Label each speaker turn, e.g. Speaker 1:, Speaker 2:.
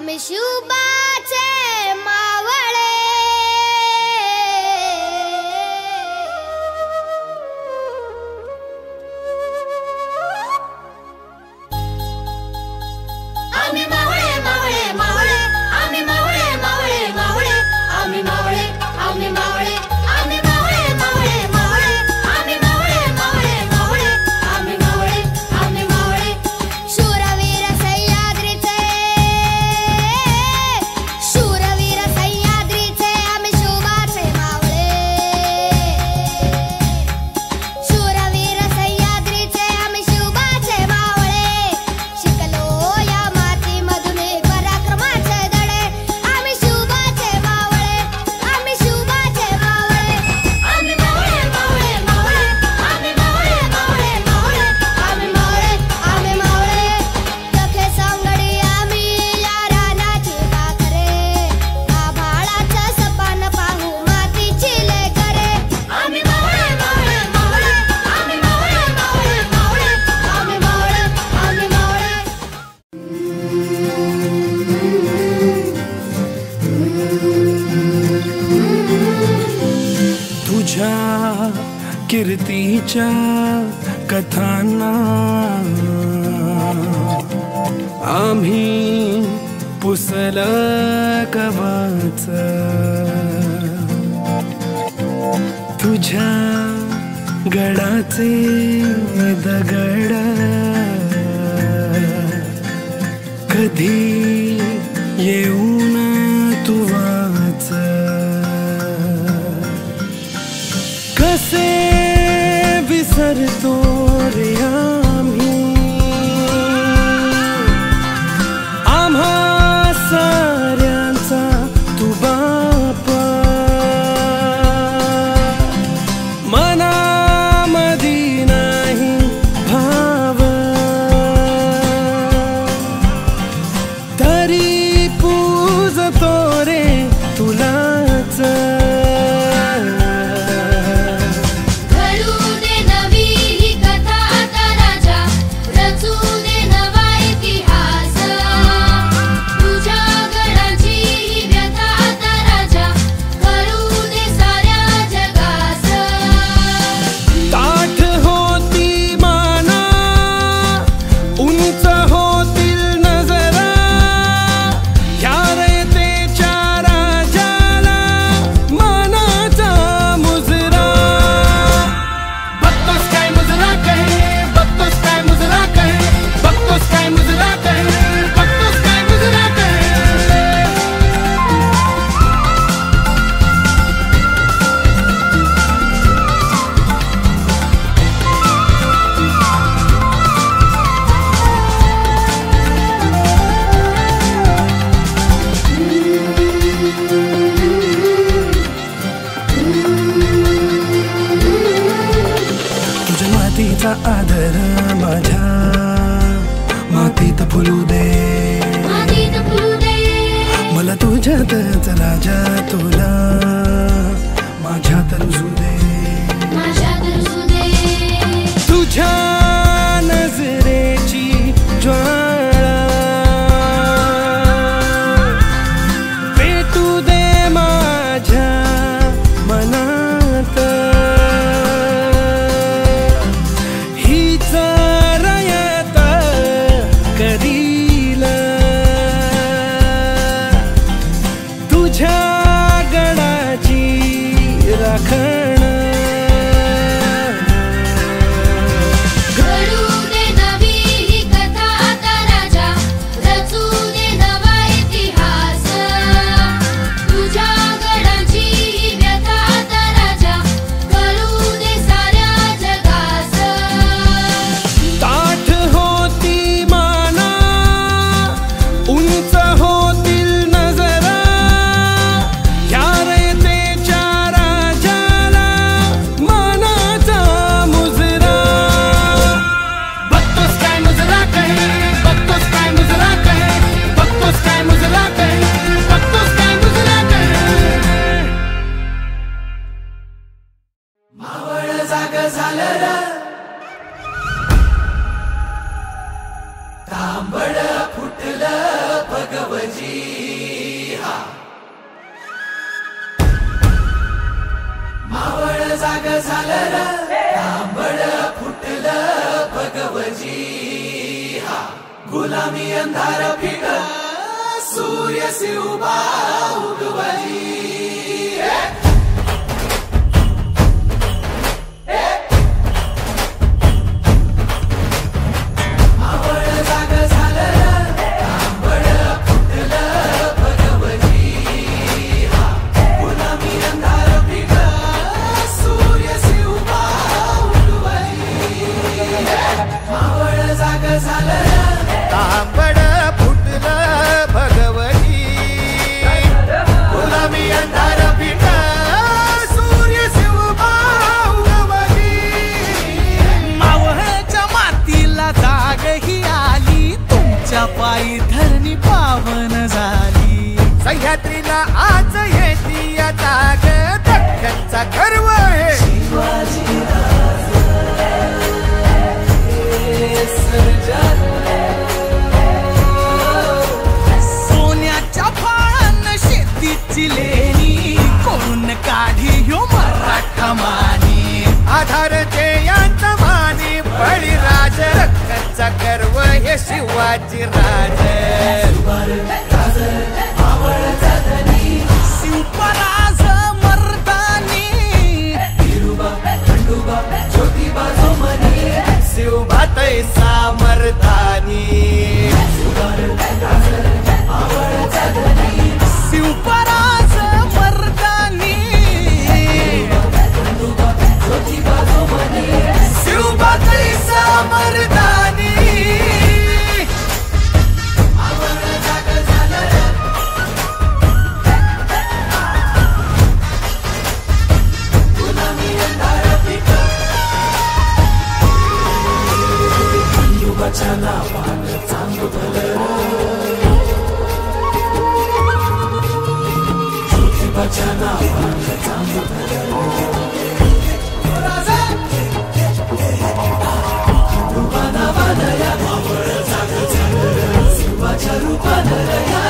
Speaker 1: आम्ही शुभाचे मावळे
Speaker 2: आम्ही मावळे मावळे मावळे आम्ही मावळे मावळे मावळे आम्ही मावळे आम्ही मावळे आम्ही मावळे मावळे मावळे आम्ही मावळे मावळे मावळे आम्ही मावळे आम्ही मावळे
Speaker 1: शूरवीर सह्याद्रीचे आम्ही शुभाचे मावळे शूरवीर सह्याद्रीचे आम्ही शुभाचे मावळे शिकलो या मातीमधून पराक्रमाचे धडे आम्ही शुभाचे मावळे आम्ही शुभाचे मावळे
Speaker 2: आम्ही मावळे मावळे मावळे आम्ही मावळे मावळे मावळे आम्ही मावळे
Speaker 1: आम्ही मावळे तखे सांगडी आम्ही या रानाची पाखरे आभाळाचं सपान पाहू मातीची लेकरे
Speaker 2: आम्ही मावळे मावळे मावळे आम्ही मावळे मावळे मावळे आम्ही मावळे आम्ही मावळे
Speaker 3: तुझ्या कीर्तीच्या कथांना आम्ही पुसलं कवच तुझ्या गडाचे दगड कधी येऊन तू वाच कसे विसरतो रे आम्ही आम्हा साऱ्यांचा तू बाप मनामधी नाही भाव तरी पूजतो रे तुलाच
Speaker 2: घडू दे नवी ही कथा आता राजा रचू दे नवा इतिहास तुझ्या गडाची ही व्यथा आता राजा करू दे साऱ्या जगास
Speaker 3: ताठ होती माना उंच होतील नजरा या रयतेच्या राजाला मानाचा मुजरा बघतोस काय मुजरा कहे बघतोस काय मुजरा कहे बघतोस काय मुजरा कहे बघतोस काय मुजरा कहे तुझ्या मातीचा आदर माझ्या मातीत फुलू दे
Speaker 2: मातीत फुलू दे
Speaker 3: मला तुझ्यातच राजा तुला माझ्यात रुजू दे
Speaker 2: माझ्यात रुजू दे
Speaker 3: तुझ्या नजरेची ज्वाळा पेटू दे माझ्या मनात हीच रयत करील तुझ्या गडाची राखण गुलामी अंधार फिट सूर्य से उभा उगवली
Speaker 4: पायी धरणी पावन झाली
Speaker 3: सह्याद्रीला आज येती आता ग दख्खनचा गर्व आहे शिवाजी
Speaker 4: सोन्याच्या फाळानं शेतीची लेणी करून काढी ह्यो मराठा मानी
Speaker 3: आधार जयांचा मानी बळीराज दख्खनचा गर्व हे शिवाजी राज
Speaker 4: शिवपराज मर्दानी
Speaker 3: ज्योतिबा जोमनी शिवभातय सामर्थानी
Speaker 4: शिवपराज मर्दानी
Speaker 3: शिवभातय सामर्थानी
Speaker 2: शिवाच्या रूपानं